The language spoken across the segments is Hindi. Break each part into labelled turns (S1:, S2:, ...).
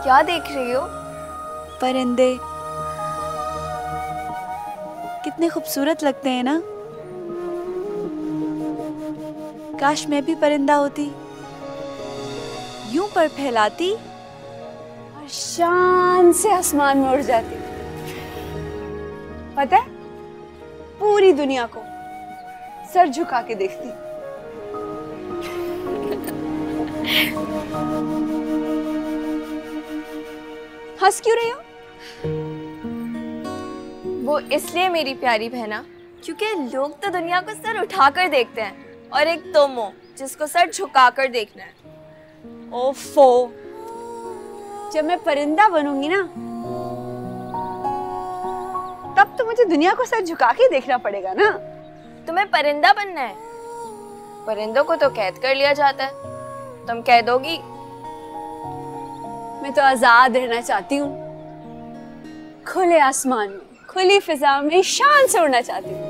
S1: क्या देख रही हो?
S2: परिंदे कितने खूबसूरत लगते हैं ना। काश मैं भी परिंदा होती, यूं पर फैलाती
S3: और शान से आसमान में उड़ जाती। पता है, पूरी दुनिया को सर झुका के देखती। हंस क्यों रही हो?
S1: वो इसलिए मेरी प्यारी बहना क्योंकि लोग तो दुनिया को सर उठाकर देखते हैं और एक तुम हो जिसको सर झुकाकर देखना है।
S3: ओफो, जब मैं परिंदा बनूंगी ना तब तो मुझे दुनिया को सर झुका के देखना पड़ेगा ना।
S1: तुम्हें परिंदा बनना है? परिंदों को तो कैद कर लिया जाता है, तुम कैद होगी?
S3: मैं तो आजाद रहना चाहती हूँ, खुले आसमान में, खुली फिजा में शान से उड़ना चाहती हूँ।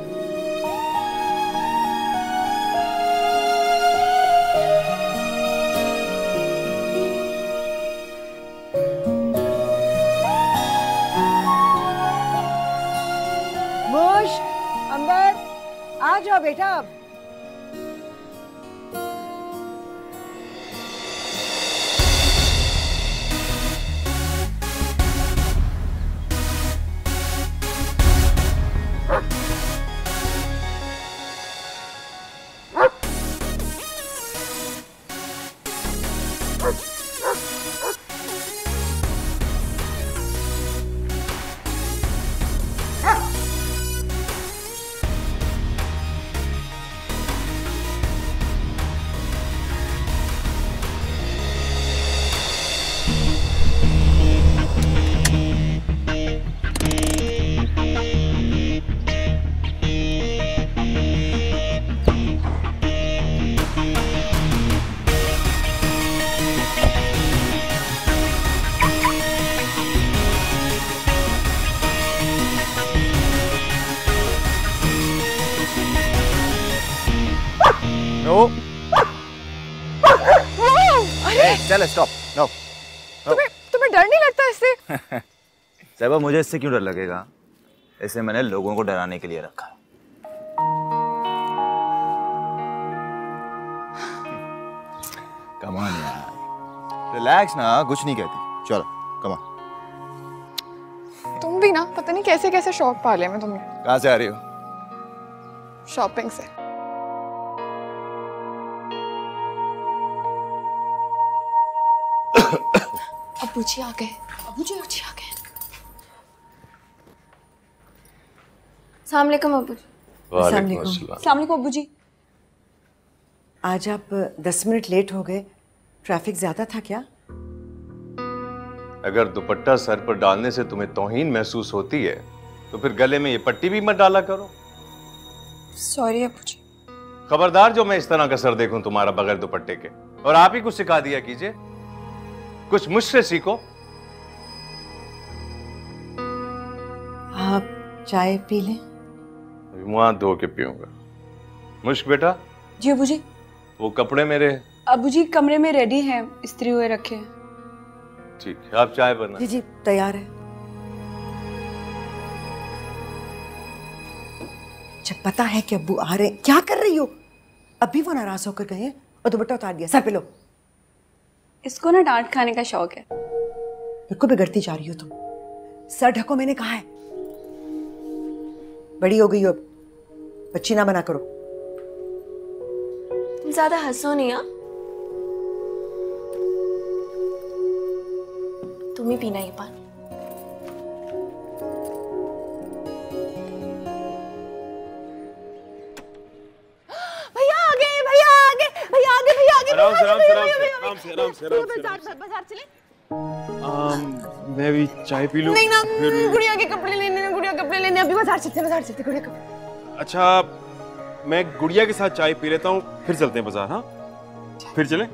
S4: मुश, अंबर, आ जाओ बेटा। अब
S5: चल स्टॉप। नो
S3: तुम्हें डर नहीं लगता इससे?
S5: साहिबा, मुझे इससे क्यों डर लगेगा? इसे मैंने लोगों को डराने के लिए रखा है। कम ऑन यार, रिलैक्स ना, कुछ नहीं कहती। चलो कम ऑन।
S6: तुम भी ना पता नहीं कैसे कैसे शौक पाले में तुमने।
S5: कहाँ से आ रही हो?
S6: शॉपिंग से। अबूजी आ गए। अबूजी आ गए।
S1: अस्सलाम वालेकुम अबूजी।
S4: अस्सलाम
S3: वालेकुम अबूजी।
S4: आज आप 10 मिनट लेट हो गए, ट्रैफिक ज्यादा था क्या?
S7: अगर दुपट्टा सर पर डालने से तुम्हें तौहीन महसूस होती है तो फिर गले में ये पट्टी भी मत डाला करो।
S6: सॉरी अबूजी।
S7: खबरदार जो मैं इस तरह का सर देखूं तुम्हारा बगैर दुपट्टे के। और आप ही कुछ सिखा दिया कीजिए, कुछ मुझसे सीखो।
S4: आप चाय पी लें।
S7: मुंह हाथ धो के पीऊंगा। मुश्क बेटा।
S3: जी अबूजी।
S7: वो कपड़े मेरे
S3: अबूजी कमरे में रेडी हैं, इस्त्री हुए रखे हैं।
S7: ठीक है, आप चाय बना।
S4: जी तैयार है। जब पता है कि अब्बू आ रहे, क्या कर रही हो? अभी वो नाराज होकर गए हैं और दुपट्टा उतार दिया। सर पे लो।
S3: इसको ना डांट खाने का शौक है।
S4: बिल्कुल बिगड़ती जा रही हो तुम। सर ढको, मैंने कहा है। बड़ी हो गई हो अब, बच्ची ना बना करो।
S1: तुम ज्यादा हंसो नहीं। हाँ, तुम ही पीना ये पानी।
S3: बाजार चले।
S8: मैं भी चाय पी लूं।
S3: नहीं ना, गुड़िया के कपड़े लेने, गुड़िया कपड़े लेने। अभी बाजार चलते गुड़िया कपड़े।
S8: अच्छा, मैं गुड़िया के साथ चाय पी लेता हूँ, फिर चलते हैं बाजार। हाँ फिर चलें?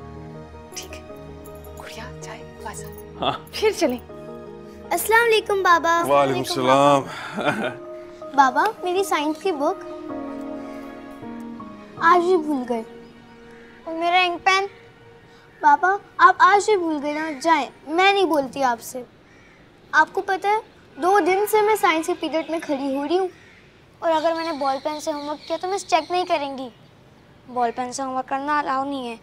S3: ठीक है, गुड़िया चाय बाजार।
S8: हाँ
S3: फिर चलें।
S9: अस्सलाम वालेकुम बाबा।
S8: वालेकुम सलाम।
S9: बाबा, मेरी साइंस की बुक आज भी भूल गए। और मेरा इंक पेन। बाबा, आप आज भी भूल गए ना, जाए, मैं नहीं बोलती आपसे। आपको पता है 2 दिन से मैं साइंस के पीरियड में खड़ी हो रही हूँ, और अगर मैंने बॉल पेन से होमवर्क किया तो मिस चेक नहीं करेंगी। बॉल पेन से होमवर्क करना अलाउ नहीं है।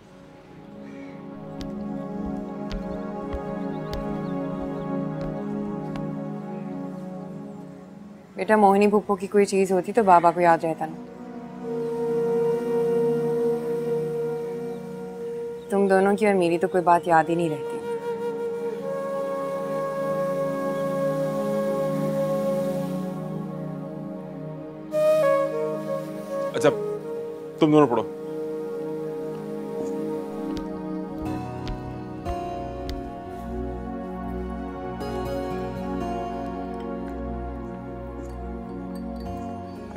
S10: बेटा मोहिनी पुप्पो की कोई चीज होती तो बाबा को याद रहता ना। तुम दोनों की और मेरी तो कोई बात याद ही नहीं रहती।
S8: अच्छा तुम दोनों पढ़ो।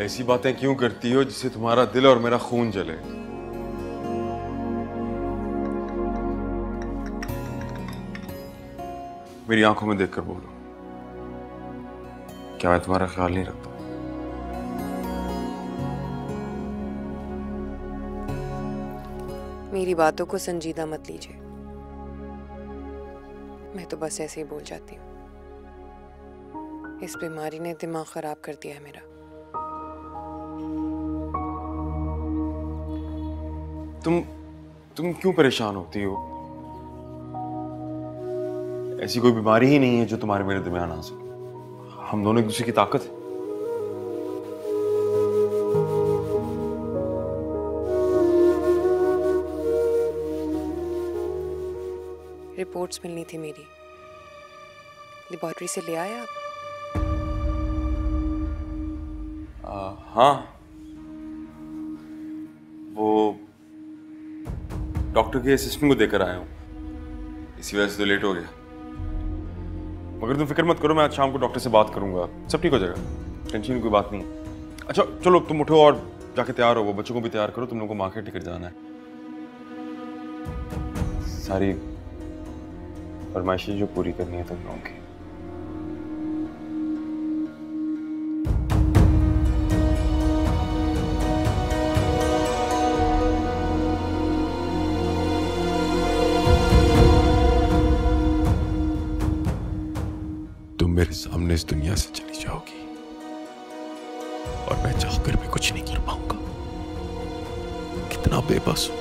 S8: ऐसी बातें क्यों करती हो जिससे तुम्हारा दिल और मेरा खून जले? मेरी आंखों में देखकर बोलो, क्या मैं तुम्हारा ख्याल नहीं रखता?
S10: मेरी बातों को संजीदा मत लीजिए, मैं तो बस ऐसे ही बोल जाती हूँ। इस बीमारी ने दिमाग खराब कर दिया है मेरा।
S8: तुम क्यों परेशान होती हो? ऐसी कोई बीमारी ही नहीं है जो तुम्हारे मेरे दरमियान आ सके। हम दोनों एक दूसरे की ताकत है।
S10: रिपोर्ट्स मिलनी थी मेरी, लेबोरेटरी से ले आए आप?
S8: हाँ, वो डॉक्टर के असिस्टेंट को देकर आया हूँ, इसी वजह से तो लेट हो गया। मगर तुम फिक्र मत करो, मैं आज शाम को डॉक्टर से बात करूंगा, सब ठीक हो जाएगा, टेंशन की कोई बात नहीं है। अच्छा चलो तुम उठो और जाके तैयार हो, वो बच्चों को भी तैयार करो, तुम लोगों को मार्केट टिकट जाना है। सारी फरमाइशें जो पूरी करनी है तुम लोगों की।
S11: तुम मेरे सामने इस दुनिया से चली जाओगी और मैं चाहकर भी कुछ नहीं कर पाऊंगा। कितना बेबस हूं।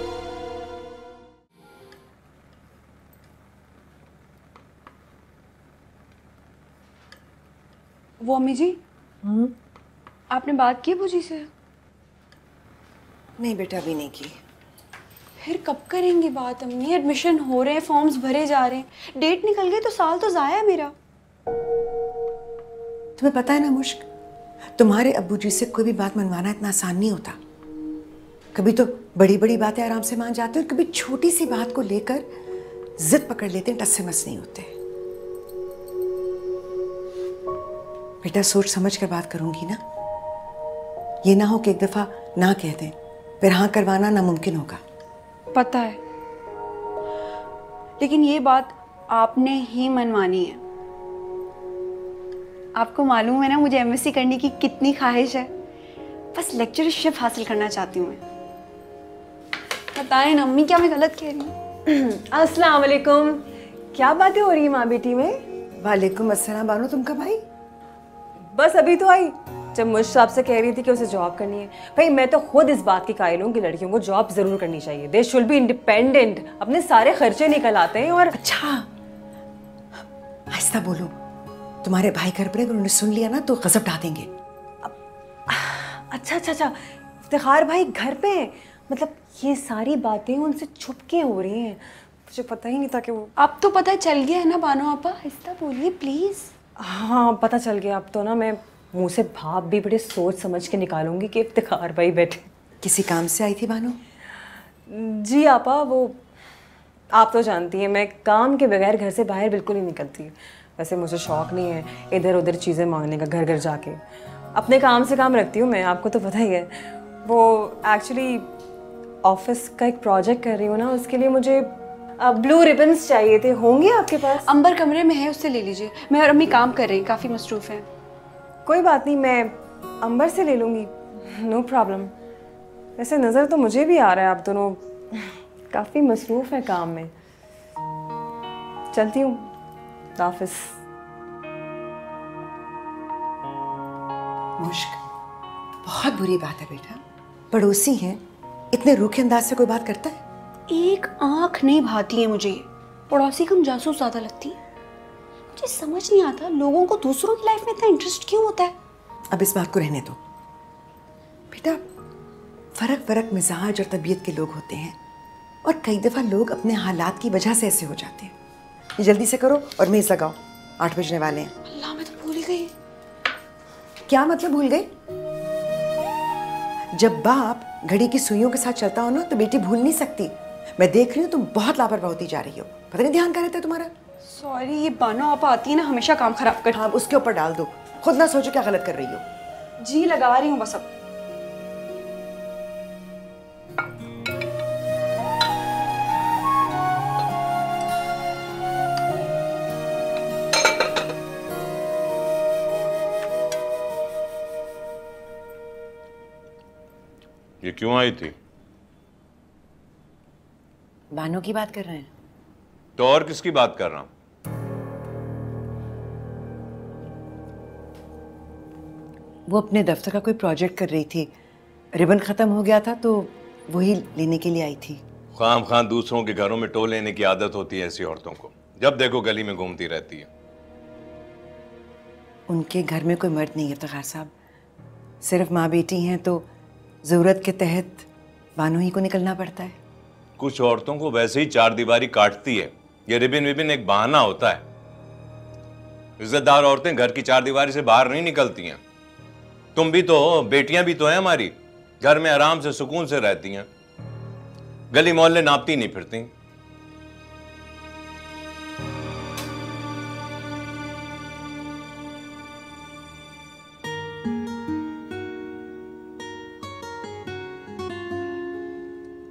S3: वो अम्मी जी, आपने बात की बूजी से?
S4: नहीं बेटा, अभी नहीं की।
S3: फिर कब करेंगी बात अम्मी? एडमिशन हो रहे हैं, फॉर्म्स भरे जा रहे हैं, डेट निकल गई तो साल तो जाया है मेरा।
S4: तुम्हें पता है ना मुश्क, तुम्हारे अब्बू जी से कोई भी बात मनवाना इतना आसान नहीं होता। कभी तो बड़ी बड़ी बातें आराम से मान जाते हैं, और कभी छोटी सी बात को लेकर जिद पकड़ लेते हैं, टस से मस नहीं होते। बेटा सोच समझ कर बात करूंगी ना, ये ना हो कि एक दफा ना कह दें फिर हाँ करवाना नामुमकिन होगा।
S3: पता है, लेकिन ये बात आपने ही मनवानी है। आपको मालूम है ना मुझे एमएससी करने की कितनी ख्वाहिश है, बस लेक्चरशिप हासिल करना चाहती हूँ मैं। बताएं ना अम्मी, क्या मैं गलत कह रही हूँ?
S12: अस्सलाम वालेकुम। क्या बातें हो रही है माँ बेटी में?
S4: वालेकुम अस्सलाम। बानो तुम कब आई?
S12: बस अभी तो आई, जब मुझसे आपसे कह रही थी कि उसे जॉब करनी है। भाई मैं तो खुद इस बात की कायल हूँ कि लड़कियों को जॉब जरूर करनी चाहिए। दे शुड बी इंडिपेंडेंट, अपने सारे खर्चे निकल आते हैं। और
S4: अच्छा आहिस्ता बोलो, तुम्हारे भाई घर पर उन्होंने सुन लिया ना तो गजब ढा देंगे।
S12: अच्छा अच्छा अच्छा, इफ्तिखार भाई घर पे हैं? मतलब ये सारी बातें उनसे छुप के हो रही हैं, मुझे पता ही नहीं था कि वो।
S3: अब तो पता चल गया है ना बानो आपा, आहिस्ता बोलिए प्लीज।
S12: हाँ पता चल गया। अब तो ना मैं मुंह से भाप भी बड़े सोच समझ के निकालूंगी कि इफ्तिखार भाई बैठे।
S4: किसी काम से आई थी बानो?
S12: जी आपा, वो आप तो जानती हैं मैं काम के बगैर घर से बाहर बिल्कुल नहीं निकलती। वैसे मुझे शौक नहीं है इधर उधर चीज़ें मांगने का, घर घर जाके अपने काम से काम रखती हूँ मैं, आपको तो पता ही है। वो एक्चुअली ऑफिस का एक प्रोजेक्ट कर रही हूँ ना, उसके लिए मुझे ब्लू रिबन्स चाहिए थे, होंगे आपके पास?
S3: अंबर कमरे में है, उससे ले लीजिए। मैं और अम्मी काम कर रही हैं, काफ़ी मसरूफ़ हैं।
S12: कोई बात नहीं, मैं अंबर से ले लूँगी, नो प्रॉब्लम। वैसे नज़र तो मुझे भी आ रहा है आप दोनों काफ़ी मसरूफ़ हैं काम में। चलती हूँ, ऑफिस।
S4: मुश्क, बहुत बुरी बात है बेटा। पड़ोसी हैं, इतने रूखे अंदाज से कोई बात करता है?
S3: एक आंख नहीं भाती है मुझे, पड़ोसी कम जासूस ज्यादा लगती है। मुझे समझ नहीं आता लोगों को दूसरों की लाइफ में इतना इंटरेस्ट क्यों होता है।
S4: अब इस बात को रहने दो बेटा। फर्क फर्क मिजाज और तबीयत के लोग होते हैं, और कई दफा लोग अपने हालात की वजह से ऐसे हो जाते हैं। ये जल्दी से करो और मेज लगाओ, 8 बजने वाले हैं।
S3: अल्लाह, मैं तो भूल ही गई।
S4: क्या मतलब भूल गई? जब बाप घड़ी की सुइयों के साथ चलता हो ना, तो बेटी भूल नहीं सकती। मैं देख रही हूँ तुम बहुत लापरवाह होती जा रही हो। पता नहीं ध्यान कहाँ रहता है तुम्हारा।
S3: सॉरी, ये बानो आप आती है ना, हमेशा काम खराब कर।
S4: हाँ, उसके ऊपर डाल दो, खुद ना सोचो क्या गलत कर रही हो।
S3: जी लगा रही हूँ बस अब।
S7: ये क्यों आई थी?
S4: बानो की बात कर रहे हैं?
S7: तो और किसकी बात कर रहा हूं?
S4: वो अपने दफ्तर का कोई प्रोजेक्ट कर रही थी, रिबन खत्म हो गया था तो वही लेने के लिए आई थी।
S7: खाम खां दूसरों के घरों में टो लेने की आदत होती है ऐसी औरतों को, जब देखो गली में घूमती रहती है।
S4: उनके घर में कोई मर्द नहीं है इफ्तिखार साहब, सिर्फ माँ बेटी हैं, तो जरूरत के तहत बानो ही को निकलना पड़ता है।
S7: कुछ औरतों को वैसे ही चार दीवारी काटती है, ये रिबिन विबिन एक बहाना होता है। इज्जतदार औरतें घर की चार दीवारी से बाहर नहीं निकलती हैं। तुम भी तो हो, बेटियां भी तो हैं हमारी, घर में आराम से सुकून से रहती हैं, गली मोहल्ले नापती नहीं फिरती।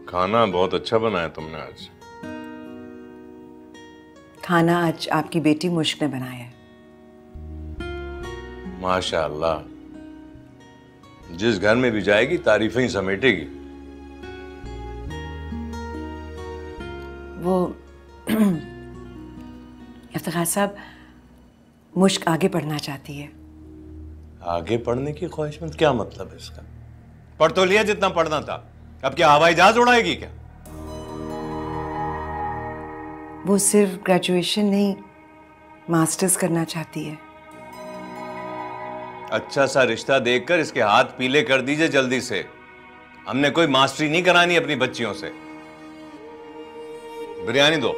S7: खाना बहुत अच्छा बनाया तुमने आज।
S4: खाना आज आपकी बेटी मुश्क ने बनाया है।
S7: माशाअल्लाह, जिस घर में भी जाएगी तारीफें ही समेटेगी।
S4: वो इफ्तिखार साहब, मुश्क आगे पढ़ना चाहती है।
S7: आगे पढ़ने की ख्वाहिशमंद, क्या मतलब है इसका? पढ़ तो लिया जितना पढ़ना था, अब क्या हवाई जहाज उड़ाएगी क्या?
S4: वो सिर्फ ग्रेजुएशन नहीं, मास्टर्स करना चाहती है।
S7: अच्छा सा रिश्ता देखकर इसके हाथ पीले कर दीजिए जल्दी से। हमने कोई मास्टरी नहीं करानी अपनी बच्चियों से। बिरयानी दो।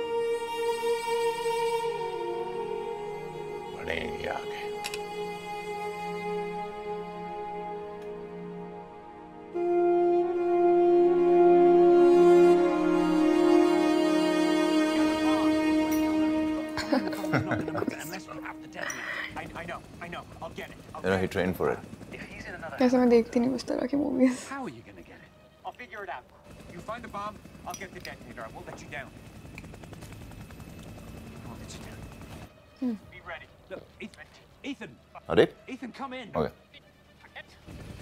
S7: बढ़ेंगे आगे।
S5: You know, he trained for it.
S6: ऐसे मैं देखती नहीं उस तरह की movies.
S13: How are you gonna get it? I'll figure it out. You find the bomb, I'll get the detonator. I won't let you down. I won't let you down. Be ready. Look, Ethan.
S5: अरे?
S13: Ethan, come in.
S5: Okay.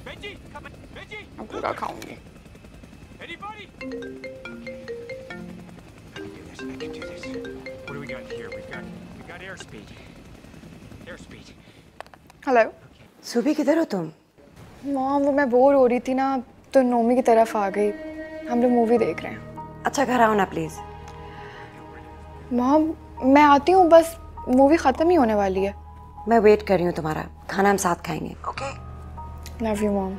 S13: Benji, come in. Benji.
S6: मैं पूरा खाऊंगी।
S13: Anybody? I can do this. What do we got here? We got airspeed. Airspeed.
S6: Hello.
S4: सुबह किधर हो तुम?
S6: माँ, वो मैं बोर हो रही थी ना, तो नोमी की तरफ आ गई। हम लोग मूवी देख रहे हैं।
S4: अच्छा, घर आओ ना प्लीज।
S6: माँ, मैं आती हूँ, बस मूवी खत्म ही होने वाली है।
S4: मैं वेट कर रही हूँ तुम्हारा, खाना हम साथ खाएंगे। Okay?
S6: Love you mom.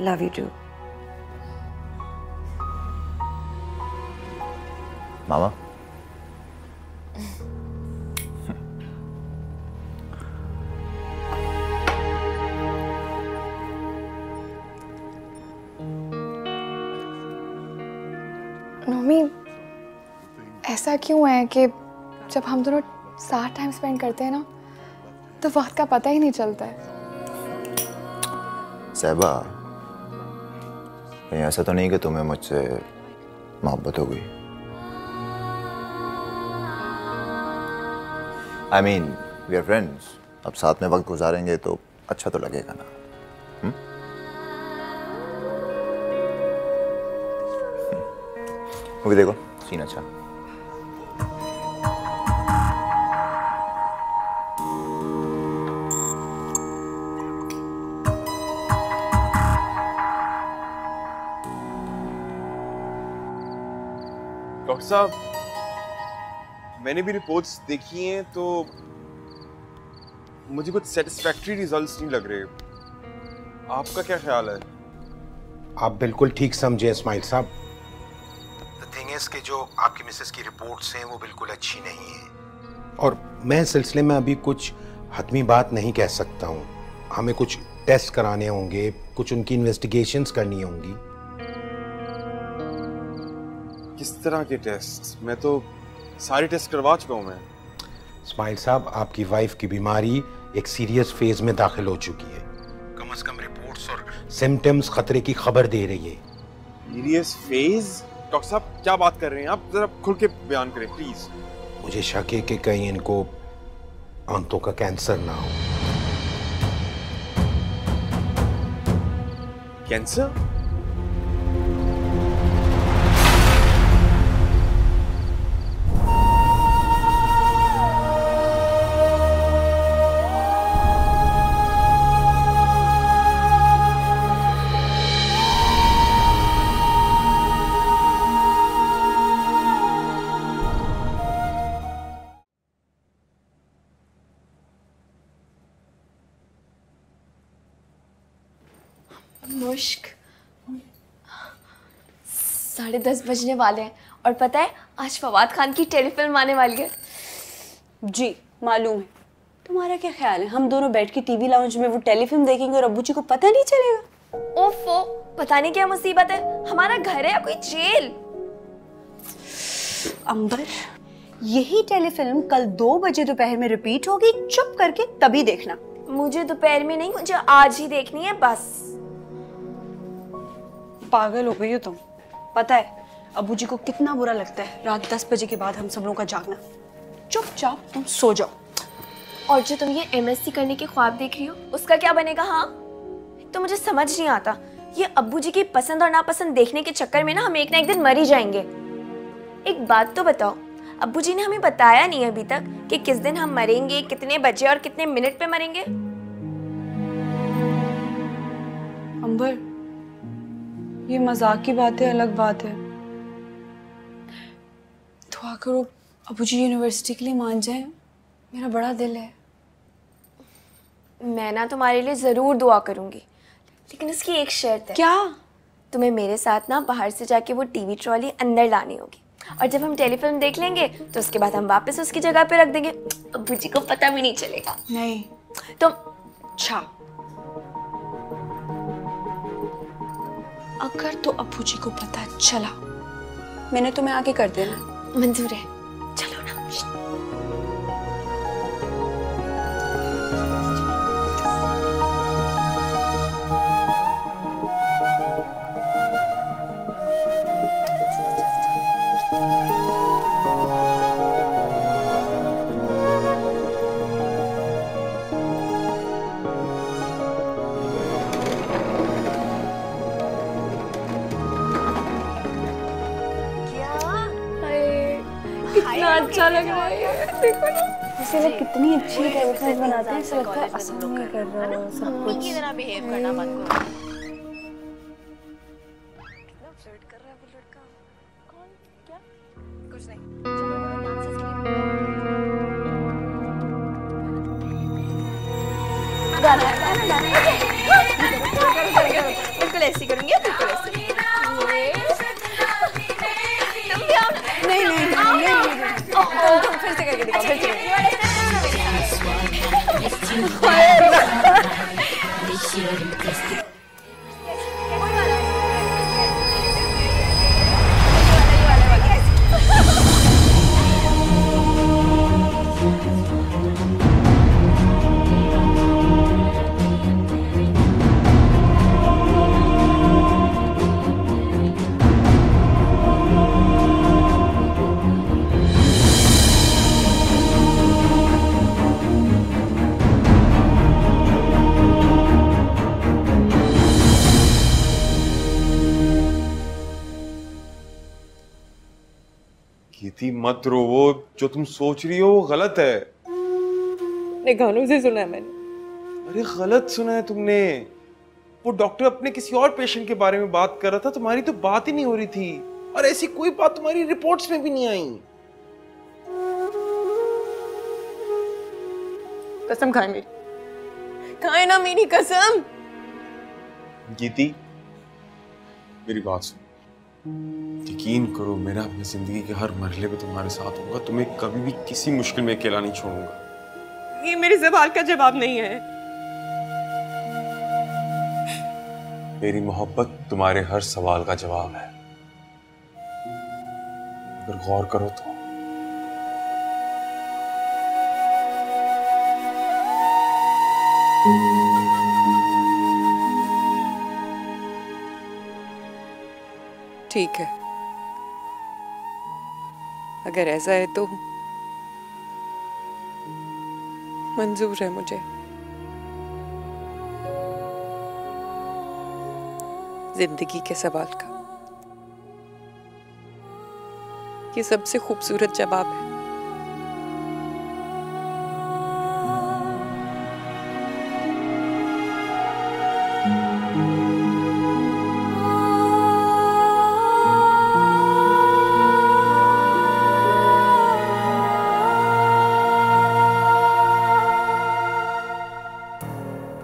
S4: Love you too.
S5: मामा,
S6: नोमी, ऐसा क्यों है कि जब हम दोनों साथ टाइम स्पेंड करते हैं ना, तो वक्त का पता ही नहीं चलता है।
S5: सहबा, कहीं ऐसा तो नहीं कि तुम्हें मुझसे मोहब्बत हो गई? I mean, we are friends. अब साथ में वक्त गुजारेंगे तो अच्छा तो लगेगा ना? मूवी देखो, सीन अच्छा।
S8: डॉक्टर साहब, मैंने भी रिपोर्ट्स देखी हैं तो मुझे कुछ सेटिस्फैक्टरी रिजल्ट्स नहीं लग रहे। आपका क्या ख्याल है?
S14: आप बिल्कुल ठीक समझे इस्माइल साहब। द थिंग इज कि जो आपकी मिसेस की रिपोर्ट्स हैं वो बिल्कुल अच्छी नहीं है, और मैं इस सिलसिले में अभी कुछ हतमी बात नहीं कह सकता हूँ। हमें कुछ टेस्ट कराने होंगे, कुछ उनकी इन्वेस्टिगेशंस करनी होंगी।
S8: किस तरह के टेस्ट? मैं तो सारे टेस्ट करवा चुका हूँ। मैं
S14: इस्माइल साहब, आपकी वाइफ की बीमारी एक सीरियस फेज में दाखिल हो चुकी है। कम से कम रिपोर्ट्स और सिम्टम्स खतरे की खबर दे रही है।
S8: Serious phase? डॉक्टर साहब क्या बात कर रहे हैं आप? जरा खुल के बयान करें प्लीज।
S14: मुझे शक है कि कहीं इनको आंतों का कैंसर ना हो।
S8: कैंसर?
S1: मुश्क 10:30 बजने वाले हैं और पता है आज फवाद खान की टेलीफिल्म आने वाली है।
S2: जी मालूम है। तुम्हारा क्या ख्याल है, हम दोनों बैठ के टीवी लाउंज में वो टेलीफिल्म देखेंगे और अब्बू जी को पता नहीं चलेगा?
S1: ओफो, पता नहीं क्या मुसीबत है, हमारा घर है या कोई जेल?
S3: अंबर, यही टेलीफिल्म कल 2 बजे दोपहर में रिपीट होगी, चुप करके तभी देखना।
S1: मुझे दोपहर में नहीं, मुझे आज ही देखनी है बस।
S3: पागल हो गई हो तुम। पता है अब्बू जी को कितना बुरा लगता है रात 10 बजे के बाद हम सब लोगों का जागना। चुपचाप तुम सो जाओ।
S1: और जो तुम ये एमएससी करने के ख्वाब देख रही हो उसका क्या बनेगा? हाँ, तो मुझे समझ नहीं आता, ये अब्बू जी की पसंद और नापसंद देखने के चक्कर में ना हम एक ना एक दिन मर ही जाएंगे। एक बात तो बताओ, अब्बू जी ने हमें बताया नहीं अभी तक कि किस दिन हम मरेंगे, कितने बजे और कितने मिनट पे मरेंगे।
S3: अंबर, ये मजाक की बात है, अलग बात है। दुआ करो अब्बू जी यूनिवर्सिटी के लिए मान जाए, मेरा बड़ा दिल है।
S1: मैं ना तुम्हारे लिए जरूर दुआ करूंगी, लेकिन उसकी एक शर्त है।
S3: क्या?
S1: तुम्हें मेरे साथ ना बाहर से जाके वो टीवी ट्रॉली अंदर लानी होगी, और जब हम टेलीफिल्म देख लेंगे तो उसके बाद हम वापस उसकी जगह पे रख देंगे, अब्बू जी को पता भी नहीं चलेगा।
S3: नहीं
S1: तो
S3: अच्छा, अगर तो अब्बू जी को पता चला, मैंने तुम्हें आगे कर देना।
S1: मंजूर है, चलो ना। कितना अच्छा लग रहा है, देखो ना।
S3: ऐसे लोग कितनी अच्छी टेलीफिल्म बनाते हैं, ऐसा लगता है असल में कर रहा है सब कुछ।
S1: की तरह बिहेव करना बंद करो।
S3: कितना फ्लर्ट कर रहा है वो लड़का। कौन? क्या?
S1: कुछ नहीं, चलो वो डांसेस के लिए गाना बिल्कुल ऐसी करूंगी, बिल्कुल ऐसी। तुम भी आओ ना।
S3: नहीं नहीं
S1: तुम फिर से करके दिखाओ, फिर से
S8: कीर्ति मत रोवो, जो तुम सोच रही हो वो गलत है।
S12: अपने कानों से सुना है मैंने।
S8: अरे गलत सुना है तुमने। वो डॉक्टर अपने किसी और पेशेंट के बारे में बात कर रहा था, तुम्हारी तो बात ही नहीं हो रही थी।
S14: और ऐसी कोई बात तुम्हारी रिपोर्ट्स में भी नहीं आई।
S10: कसम खाए मेरी, खाए ना मेरी कसम।
S8: गीती, मेरी बात सुन, यकीन करो मैं अपनी जिंदगी के हर मरहले में तुम्हारे साथ होऊंगा, तुम्हें कभी भी किसी मुश्किल में अकेला नहीं छोड़ूंगा।
S10: ये मेरे सवाल का जवाब नहीं है।
S8: मेरी मोहब्बत तुम्हारे हर सवाल का जवाब है, अगर गौर करो तो।
S10: ठीक है, अगर ऐसा है तो मंजूर है मुझे। जिंदगी के सवाल का ये सबसे खूबसूरत जवाब है।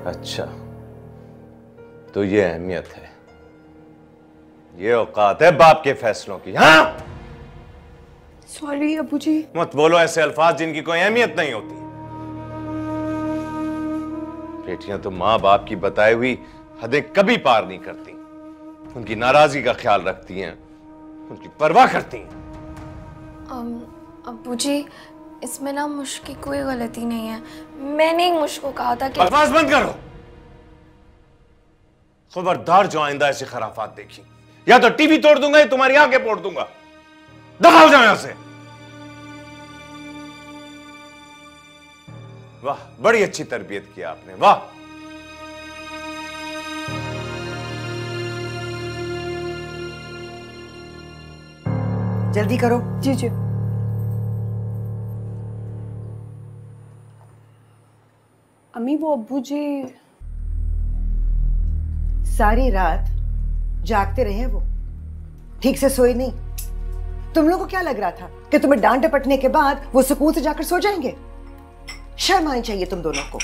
S7: अच्छा, तो ये अहमियत है, ये औकात है बाप के फैसलों की। हाँ,
S3: सॉरी अबू जी।
S7: मत बोलो ऐसे अल्फाज जिनकी कोई अहमियत नहीं होती। बेटियां तो माँ बाप की बताई हुई हदें कभी पार नहीं करती, उनकी नाराजगी का ख्याल रखती हैं, उनकी परवाह करती हैं।
S1: अब्बू जी, इसमें ना मुझ की कोई गलती नहीं है। मैंने मुझको कहा था कि
S7: बकवास बंद करो। खबरदार जो आइंदा ऐसी खराफात देखी, या तो टीवी तोड़ दूंगा या तुम्हारी आंखें फोड़ दूंगा। दफा हो जाओ यहां से। वाह, बड़ी अच्छी तरबियत की आपने, वाह।
S4: जल्दी करो।
S3: जी जी। अम्मी, वो अब्बू जी
S4: सारी रात जागते रहे वो, ठीक से सोए नहीं। तुम लोगों को क्या लग रहा था कि तुम्हें डांट डपटने के बाद वो सुकून से जाकर सो जाएंगे? शर्म आनी चाहिए तुम दोनों को।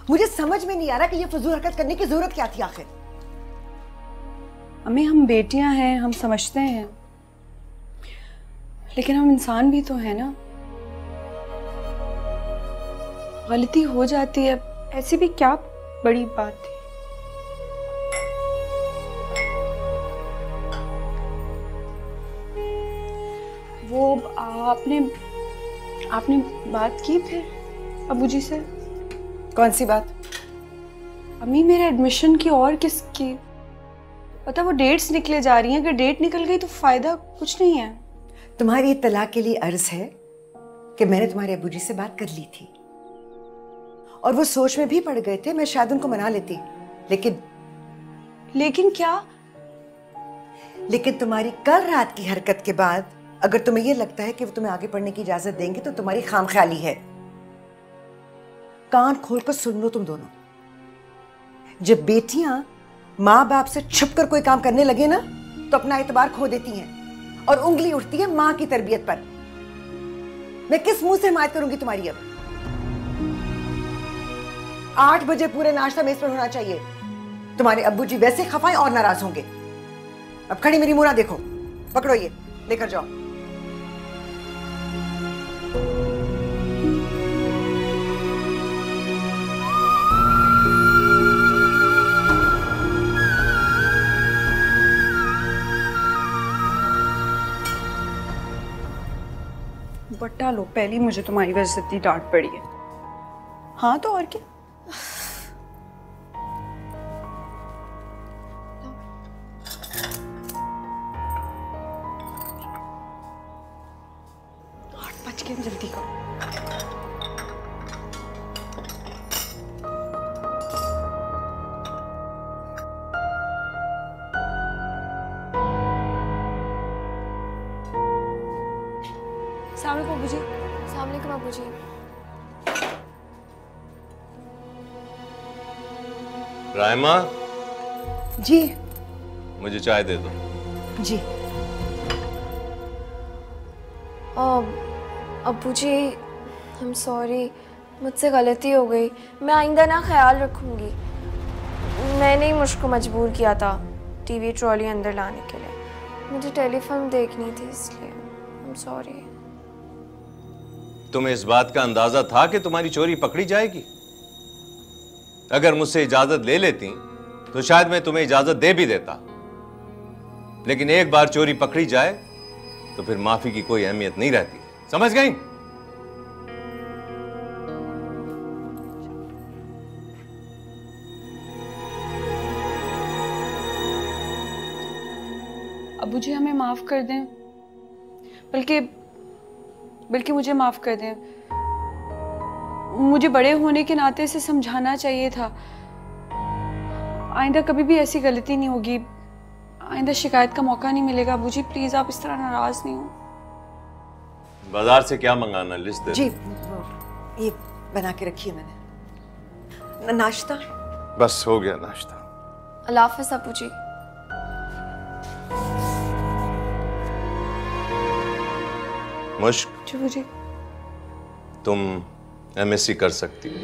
S4: मुझे समझ में नहीं आ रहा कि ये फजूल हरकत करने की जरूरत क्या थी आखिर।
S3: अम्मी, हम बेटियां हैं, हम समझते हैं, लेकिन हम इंसान भी तो हैं ना। गलती हो जाती है, ऐसी भी क्या बड़ी बात थी। वो आपने बात की फिर अबू जी से?
S4: कौन सी बात?
S3: अम्मी, मेरे एडमिशन की और किसकी? पता वो डेट्स निकले जा रही हैं, अगर डेट निकल गई तो फायदा कुछ नहीं है।
S4: तुम्हारी इत्तला के लिए अर्ज है कि मैंने तुम्हारे अबू जी से बात कर ली थी और वो सोच में भी पड़ गए थे, मैं शायद उनको मना लेती,
S3: लेकिन क्या?
S4: लेकिन तुम्हारी कल रात की हरकत के बाद अगर तुम्हें यह लगता है कि वो तुम्हें आगे पढ़ने की इजाजत देंगे तो तुम्हारी खामख्याली है। कान खोलकर सुन लो तुम दोनों। जब बेटियां माँ बाप से छुपकर कोई काम करने लगे ना तो अपना एतबार खो देती हैं और उंगली उठती है माँ की तरबियत पर। मैं किस मुंह से हिमायत करूंगी तुम्हारी? अब 8 बजे पूरे नाश्ता मेज पर होना चाहिए। तुम्हारे अब्बू जी वैसे खफाएं और नाराज होंगे। अब खड़ी मेरी मुंह ना देखो, पकड़ो ये, लेकर जाओ।
S3: बट्टा लो, पहली मुझे तुम्हारी वजह से इतनी डांट पड़ी है। हाँ तो और क्या? बच के जल्दी करो।
S1: अस्सलाम वालेकुम अब्बू जी।
S7: रायमा
S4: जी।
S7: मुझे चाय दे दो।
S4: जी।
S1: अब्बू जी, आई एम सॉरी, मुझसे गलती हो गई। मैं आइंदा ना ख्याल रखूँगी। मैंने ही मुझको मजबूर किया था टीवी ट्रॉली अंदर लाने के लिए। मुझे टेलीफिल्म देखनी थी इसलिए। I am sorry.
S7: तुम्हें इस बात का अंदाजा था कि तुम्हारी चोरी पकड़ी जाएगी? अगर मुझसे इजाजत ले लेती तो शायद मैं तुम्हें इजाजत दे भी देता, लेकिन एक बार चोरी पकड़ी जाए तो फिर माफी की कोई अहमियत नहीं रहती। समझ गई?
S2: अब्बू जी हमें माफ कर दें, बल्कि मुझे माफ कर दें। मुझे बड़े होने के नाते इसे समझाना चाहिए था। आइंदा कभी भी ऐसी गलती नहीं होगी। आइंदा शिकायत का मौका नहीं मिलेगा। अब्बू जी प्लीज आप इस तरह नाराज नहीं हो।
S7: बाजार से क्या मंगाना, लिस्ट दे।
S4: जी ये बना के रखिए मैंने। नाश्ता?
S7: बस हो गया नाश्ता।
S1: अल्लाह हाफ़िज़ अब्बू जी।
S7: मुश्क,
S2: जी
S7: तुम एमएससी कर सकती हो।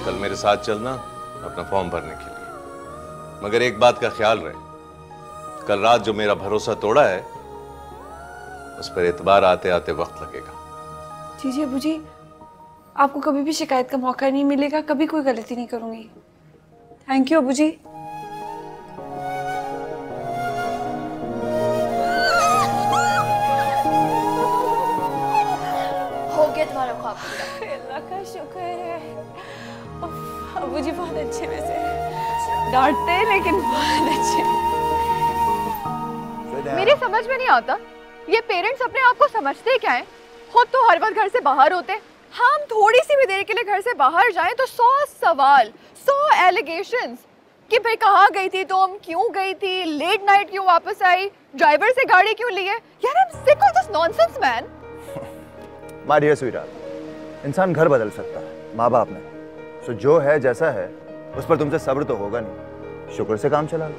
S7: कल मेरे साथ चलना अपना फॉर्म भरने के लिए। मगर एक बात का ख्याल रहे, कल रात जो मेरा भरोसा तोड़ा है उस पर एतबार आते आते वक्त लगेगा।
S2: जी अब्बू जी, आपको कभी भी शिकायत का मौका नहीं मिलेगा। कभी कोई गलती नहीं करूंगी। थैंक यू अब्बू जी।
S1: तुम्हारा ख्वाब पूरा।
S2: अल्लाह का शुक्र है। अब्बू जी बहुत अच्छे, वैसे डांटते हैं लेकिन बहुत अच्छे।
S6: मेरी समझ में नहीं आता ये पेरेंट्स अपने आप को समझते क्या है। खुद तो हर वक्त घर से बाहर होते, हम थोड़ी सी भी देर के लिए घर से बाहर जाएं तो 100 सवाल, 100 एलिगेशंस कि भाई कहाँ गई थी तुम, क्यों गई थी, लेट नाइट क्यों वापस आई, ड्राइवर से गाड़ी क्यों ली है। यार I am sick of this nonsense man.
S5: My dear sweetheart, इंसान घर बदल सकता है, माँ बाप नहीं। सो जो है जैसा है उस पर तुमसे सब्र तो होगा नहीं, शुक्र से काम चला लो।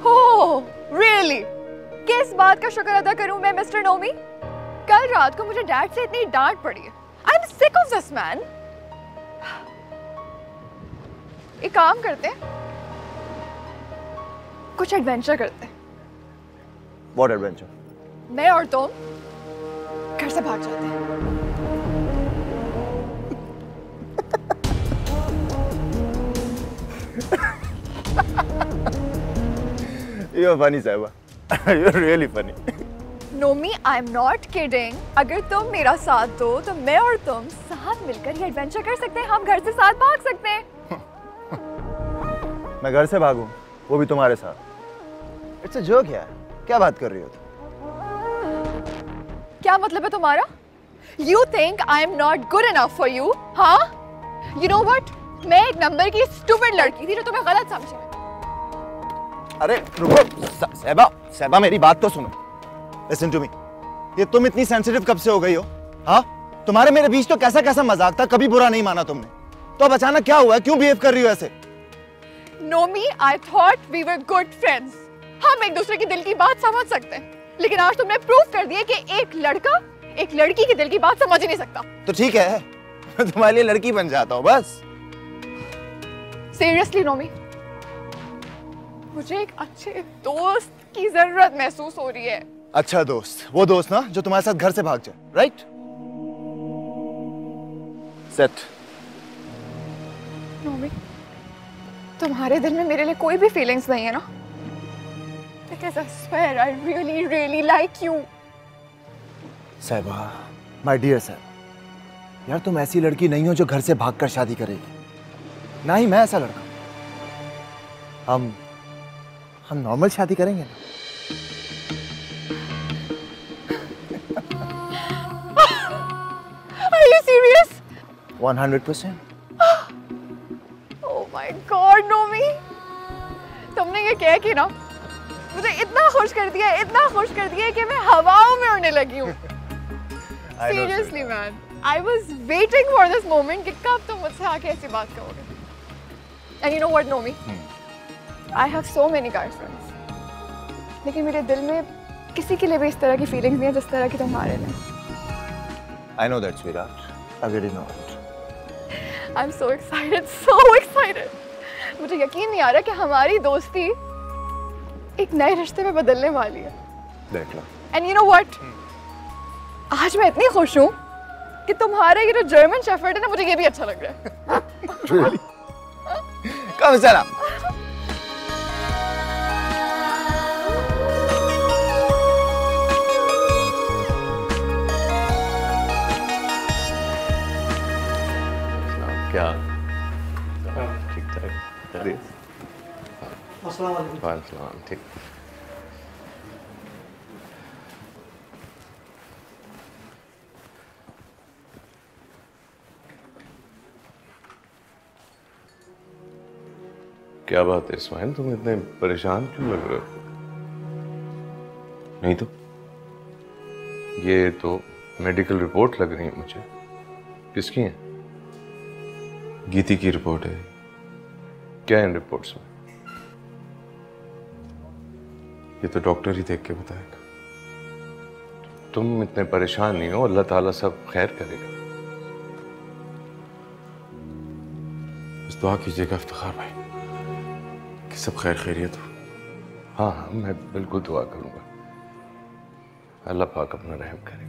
S6: हो रियली? किस बात का शुक्र अदा करूं मैं मिस्टर नोमी? कल रात को मुझे डैड से इतनी डांट पड़ी है। आई am sick of this man. एक काम करते हैं, कुछ एडवेंचर करते हैं।
S5: What adventure?
S6: मैं और तुम घर से भाग जाते हैं।
S5: You're funny, Saiba. You're really funny.
S6: Nomi, I am not kidding. अगर तुम मेरा साथ दो तो मैं और तुम साथ मिलकर ये एडवेंचर कर सकते हैं। हम घर से साथ भाग सकते हैं।
S5: मैं घर से भागूं, वो भी तुम्हारे साथ? इट्स अ जोक यार, क्या बात कर रही हो तुम?
S6: क्या मतलब है तुम्हारा? You think I am not good enough for you? हाँ? You know what? मैं एक नंबर की स्टूपिड लड़की थी जो तुम्हें गलत समझे।
S5: अरे रुको सहबा मेरी बात तो सुनो। Listen to me. ये तुम इतनी सेंसिटिव कब से हो गई हो? हाँ? तुम्हारे मेरे बीच तो कैसा कैसा मजाक था, कभी बुरा नहीं माना तुमने। तो अब अचानक क्या हुआ? क्यों बिहेव कर रही हो ऐसे?
S6: Nomi, I thought we were good friends. हम एक दूसरे की दिल की बात समझ सकते हैं, लेकिन आज तुमने प्रूफ कर दिया कि एक लड़का एक लड़की के दिल की बात समझ ही नहीं सकता।
S5: तो ठीक है, तुम्हारे लिए लड़की बन जाता हूँ बस।
S6: Seriously, Nomi, मुझे एक अच्छे दोस्त की जरूरत महसूस हो रही है।
S5: अच्छा दोस्त, वो दोस्त ना जो तुम्हारे साथ घर से भाग जाए, राइट? सेट।
S6: नोमी, तुम्हारे दिल में मेरे लिए कोई भी फीलिंग्स नहीं है ना? Because I swear I really, really like you.
S5: साहिबा, माय डियर साहब, यार तुम ऐसी लड़की नहीं हो जो घर से भागकर शादी करेगी। ना ही मैं ऐसा लड़का। हम नॉर्मल शादी करेंगे ना।
S6: Are you serious?
S5: 100%.
S6: Oh my God, Nomi, तुमने ये कह के ना मुझे इतना खुश कर दिया कि मैं हवाओं में उड़ने लगी हूँ। Seriously, man, I was waiting for this moment कि कब तुम मुझसे आके ऐसी बात करोगे। And you know what, Nomi? I have so many guy friends, लेकिन मेरे दिल में किसी के लिए भी इस तरह की फीलिंग्स नहीं है जिस तरह की तुम्हारे लिए।
S5: I know that, sweetheart. I already know it.
S6: I'm so excited, so excited. मुझे यकीन नहीं आ रहा कि हमारी दोस्ती एक नए रिश्ते में बदलने वाली है।
S5: देख लो।
S6: And you know what? आज मैं इतनी खुश हूँ कि तुम्हारा ये जो जर्मन शेफर्ड है ना, मुझे ये भी अच्छा लग रहा है।
S5: Really? Come, Sarah.
S7: क्या ठीक ठाक? अस्सलाम वालेकुम। ठीक। क्या बात है इस्माइल, तुम इतने परेशान क्यों लग रहे हो? नहीं तो ये तो मेडिकल रिपोर्ट लग रही है मुझे। किसकी है? गीती की रिपोर्ट है। क्या है इन रिपोर्ट्स में? ये तो डॉक्टर ही देख के बताएगा। तुम इतने परेशान नहीं हो, अल्लाह ताला सब खैर करेगा। बस दुआ कीजिएगा इफ्तिखार भाई कि सब खैर खैरियत हो। हाँ हाँ, मैं बिल्कुल दुआ करूंगा, अल्लाह पाक अपना रहम करेगा।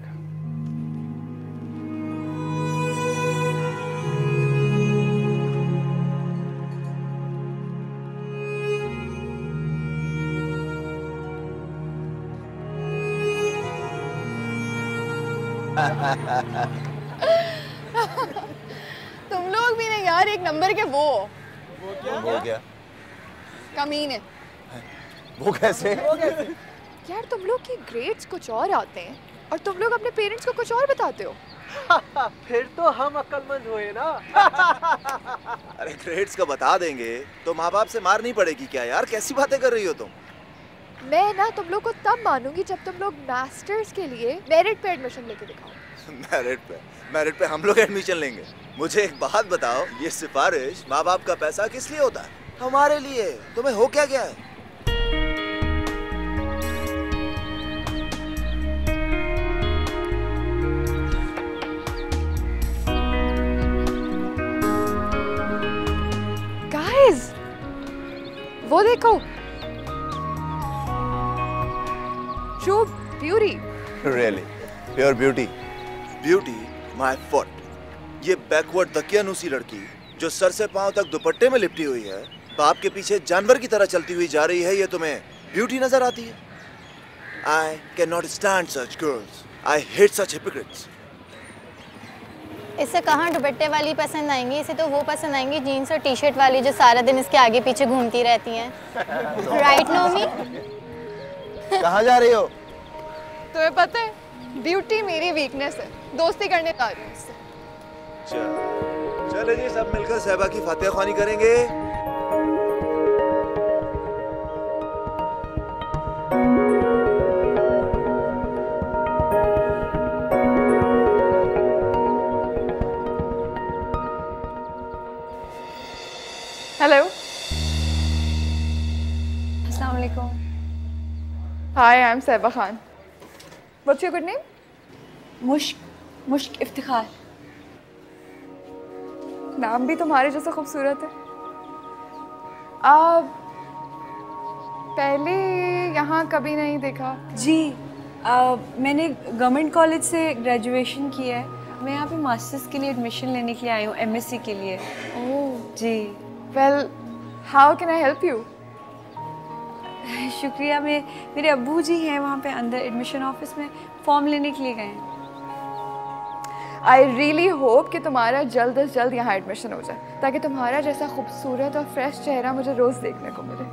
S6: तुम लोग भी नहीं यार, एक नंबर के वो
S5: क्या?
S6: कमीने।
S5: वो कैसे?
S6: यार तुम लोग की ग्रेड्स कुछ और आते हैं और तुम लोग अपने पेरेंट्स को कुछ और बताते हो।
S15: फिर तो हम अक्लमंद हुए ना।
S5: अरे ग्रेड्स का बता देंगे तो माँ बाप से मार नहीं पड़ेगी क्या यार? कैसी बातें कर रही हो तुम?
S6: मैं ना तुम लोग को तब मानूंगी जब तुम लोग मास्टर्स के लिए मेरिट पे एडमिशन लेके दिखाओ।
S5: मेरिट पे हम लोग एडमिशन लेंगे? मुझे एक बात बताओ, ये सिफारिश माँ बाप का पैसा किस लिए होता है? हमारे लिए। तुम्हें हो क्या गया है?
S6: गाइस, वो देखो, true beauty.
S5: Really? Pure beauty? Beauty? My foot. ये बैकवर्ड दकियानूसी लड़की जो सर से पांव तक दुपट्टे में लिपटी हुई है, बाप के पीछे जानवर की तरह चलती हुई जा रही है, ये तुम्हें ब्यूटी नजर आती है? I cannot stand such girls. I hate such hypocrites.
S9: इसे कहाँ दुपट्टे वाली पसंद आएंगी, इसे तो वो पसंद आएंगी जीन्स और टी शर्ट वाली जो सारा दिन इसके आगे पीछे घूमती रहती हैं। राइट नोमी?
S5: कहाँ जा रही हो?
S6: तुम्हें पता है, ब्यूटी मेरी वीकनेस है, दोस्ती करने जा रही हूँ इससे।
S5: चले जी, सब मिलकर सहबा की फातिहा ख्वानी करेंगे।
S6: हेलो।
S3: अस्सलाम वालेकुम।
S6: Hi, I am Sahba Khan. What's your good name?
S3: Mushk Iftikhar.
S6: नाम भी तुम्हारे जैसा खूबसूरत है। आप पहले यहाँ कभी नहीं देखा?
S3: जी, मैंने गवर्नमेंट कॉलेज से ग्रेजुएशन किया है। मैं यहाँ पे मास्टर्स के लिए एडमिशन लेने के लिए आई हूँ, एमएससी के लिए।
S6: ओह
S3: जी।
S6: Well, how can I help you?
S3: शुक्रिया। मेरे अब्बू जी हैं वहाँ पे अंदर एडमिशन ऑफिस में, फॉर्म लेने के लिए गए हैं।
S6: आई रियली होप कि तुम्हारा जल्द से जल्द यहाँ एडमिशन हो जाए ताकि तुम्हारा जैसा खूबसूरत और फ्रेश चेहरा मुझे रोज देखने को मिले।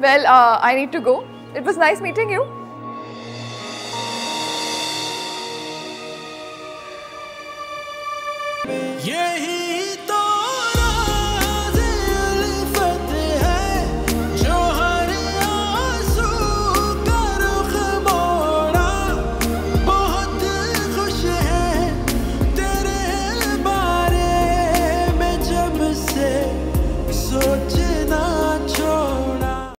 S6: Well, I need to go. It was nice meeting you.
S16: यही